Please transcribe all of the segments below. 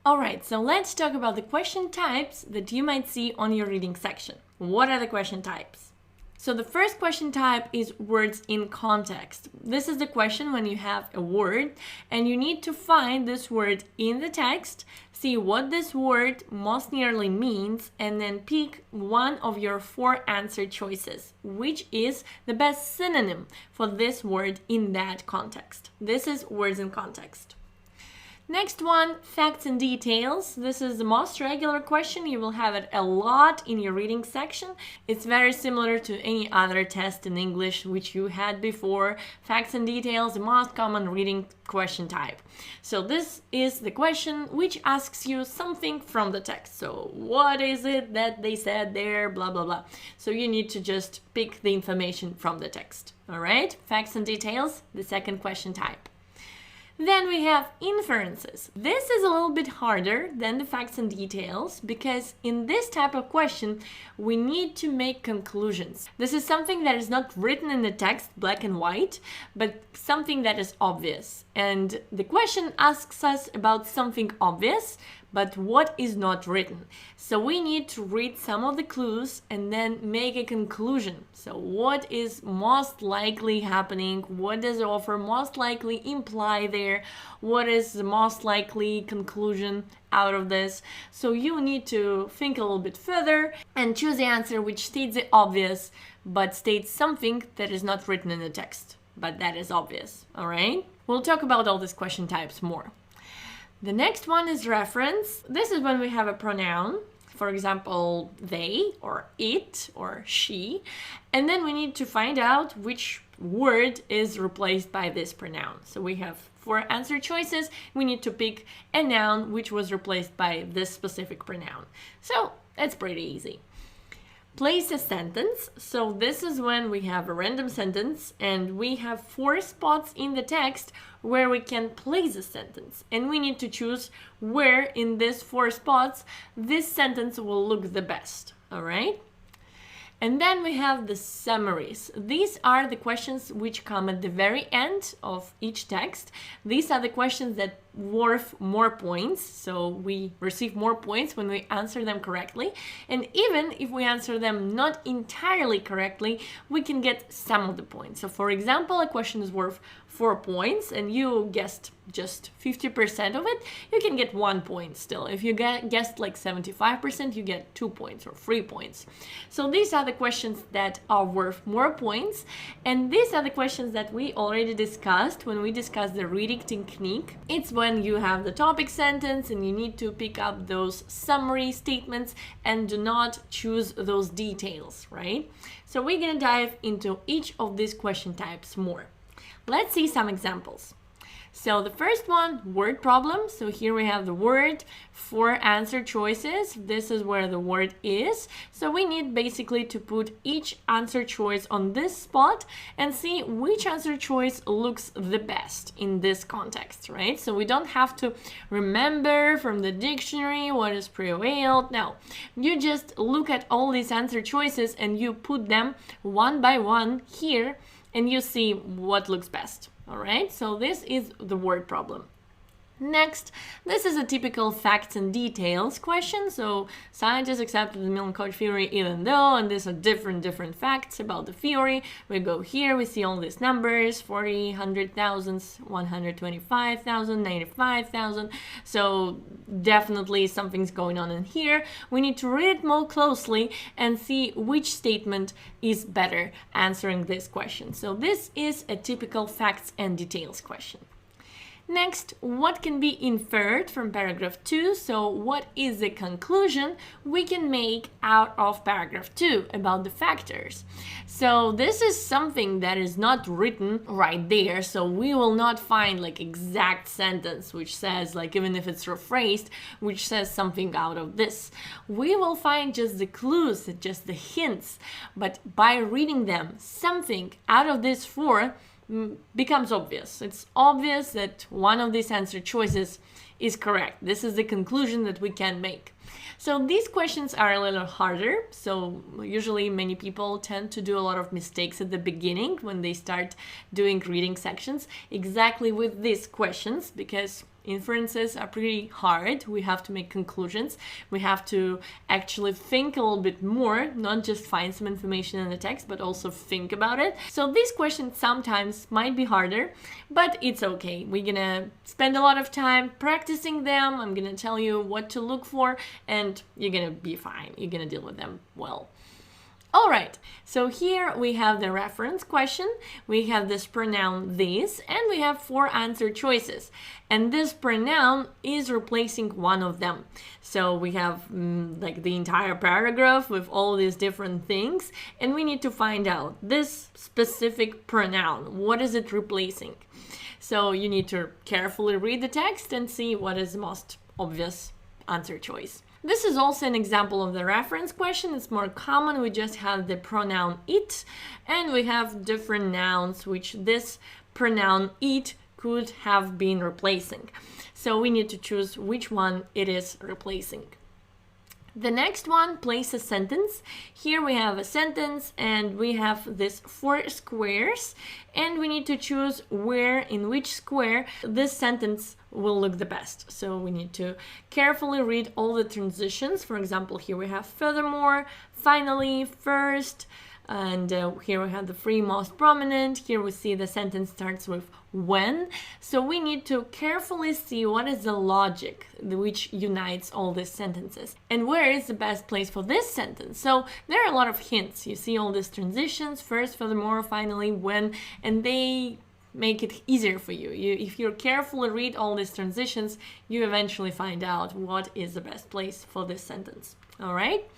Alright, so let's talk about the question types that you might see on your reading section. What are the question types? So the first question type is words in context. This is the question when you have a word and you need to find this word in the text, see what this word most nearly means, and then pick one of your 4 answer choices, which is the best synonym for this word in that context. This is words in context. Next one, facts and details. This is the most regular question. You will have it a lot in your reading section. It's very similar to any other test in English which you had before. Facts and details, the most common reading question type. So this is the question which asks you something from the text. So what is it that they said there, blah, blah, blah. So you need to just pick the information from the text. All right, facts and details, the second question type. Then we have inferences. This is a little bit harder than the facts and details because in this type of question, we need to make conclusions. This is something that is not written in the text, black and white, but something that is obvious. And the question asks us about something obvious, but what is not written. So we need to read some of the clues and then make a conclusion. So what is most likely happening? What does the author most likely imply there? What is the most likely conclusion out of this? So you need to think a little bit further and choose the answer which states the obvious, but states something that is not written in the text, but that is obvious, all right? We'll talk about all these question types more. The next one is reference. This is when we have a pronoun, for example, they or it or she, and then we need to find out which word is replaced by this pronoun. So we have 4 answer choices. We need to pick a noun which was replaced by this specific pronoun. So it's pretty easy. Place a sentence. So this is when we have a random sentence and we have 4 spots in the text where we can place a sentence. And we need to choose where in these 4 spots this sentence will look the best. All right? And then we have the summaries. These are the questions which come at the very end of each text. These are the questions that worth more points. So we receive more points when we answer them correctly. And even if we answer them not entirely correctly, we can get some of the points. So for example, a question is worth 4 points and you guessed just 50% of it, you can get 1 point still. If you guessed like 75%, you get 2 points or 3 points. So these are the questions that are worth more points. And these are the questions that we already discussed when we discussed the reading technique. It's when you have the topic sentence and you need to pick up those summary statements and do not choose those details, right? So we're gonna dive into each of these question types more. Let's see some examples. So the first one, word problem. So here we have the word, 4 answer choices. This is where the word is. So we need basically to put each answer choice on this spot and see which answer choice looks the best in this context, right? So we don't have to remember from the dictionary what is prevailed. No, you just look at all these answer choices and you put them one by one here and you see what looks best. All right, so this is the word problem. Next, this is a typical facts and details question. So scientists accepted the Milankovitch theory even though, and these are different facts about the theory. We go here, we see all these numbers, 40, 100,000, 125,000, 95,000. So definitely something's going on in here. We need to read it more closely and see which statement is better answering this question. So this is a typical facts and details question. Next, what can be inferred from paragraph 2? So what is the conclusion we can make out of paragraph 2 about the factors? So this is something that is not written right there. So we will not find like exact sentence which says, like, even if it's rephrased, which says something out of this. We will find just the clues, just the hints. But by reading them, something out of these 4 becomes obvious. It's obvious that one of these answer choices is correct. This is the conclusion that we can make. So these questions are a little harder. So usually many people tend to do a lot of mistakes at the beginning when they start doing reading sections exactly with these questions, because Inferences are pretty hard. We have to make conclusions. We have to actually think a little bit more, not just find some information in the text, but also think about it. So these questions sometimes might be harder, but it's okay. We're gonna spend a lot of time practicing them. I'm gonna tell you what to look for, and you're gonna be fine. You're gonna deal with them well. All right, so here we have the reference question, we have this pronoun this, and we have 4 answer choices. And this pronoun is replacing one of them. So we have like the entire paragraph with all these different things, and we need to find out this specific pronoun, what is it replacing? So you need to carefully read the text and see what is the most obvious answer choice. This is also an example of the reference question. It's more common. We just have the pronoun it, and we have different nouns which this pronoun it could have been replacing. So we need to choose which one it is replacing. The next one, place a sentence. Here we have a sentence and we have this 4 squares, and we need to choose where, in which square this sentence will look the best. So we need to carefully read all the transitions. For example, here we have furthermore, finally, first, and here we have the 3 most prominent. Here we see the sentence starts with when. So we need to carefully see what is the logic which unites all these sentences and where is the best place for this sentence. So there are a lot of hints. You see all these transitions, first, furthermore, finally, when, and they make it easier for you. If you carefully read all these transitions, you eventually find out what is the best place for this sentence. All right?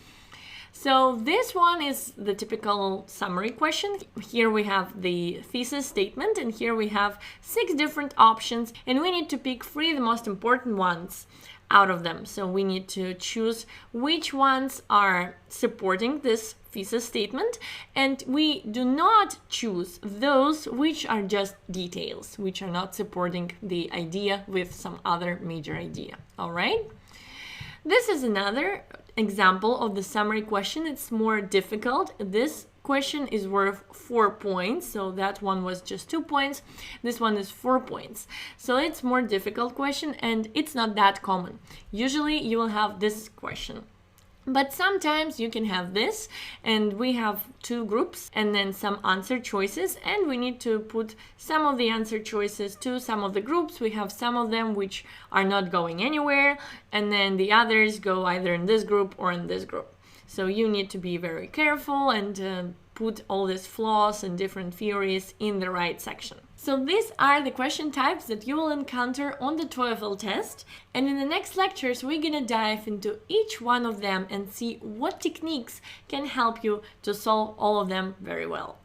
So this one is the typical summary question. Here we have the thesis statement, and here we have 6 different options, and we need to pick 3 the most important ones out of them. So we need to choose which ones are supporting this thesis statement, and we do not choose those which are just details, which are not supporting the idea with some other major idea. All right? This is another example of the summary question. It's more difficult. This question is worth 4 points, so that one was just 2 points. This one is 4 points. So it's more difficult question, and it's not that common. Usually you will have this question. But sometimes you can have this, and we have 2 groups and then some answer choices, and we need to put some of the answer choices to some of the groups. We have some of them which are not going anywhere, and then the others go either in this group or in this group. So you need to be very careful and put all these flaws and different theories in the right section. So these are the question types that you will encounter on the TOEFL test, and in the next lectures we're gonna dive into each one of them and see what techniques can help you to solve all of them very well.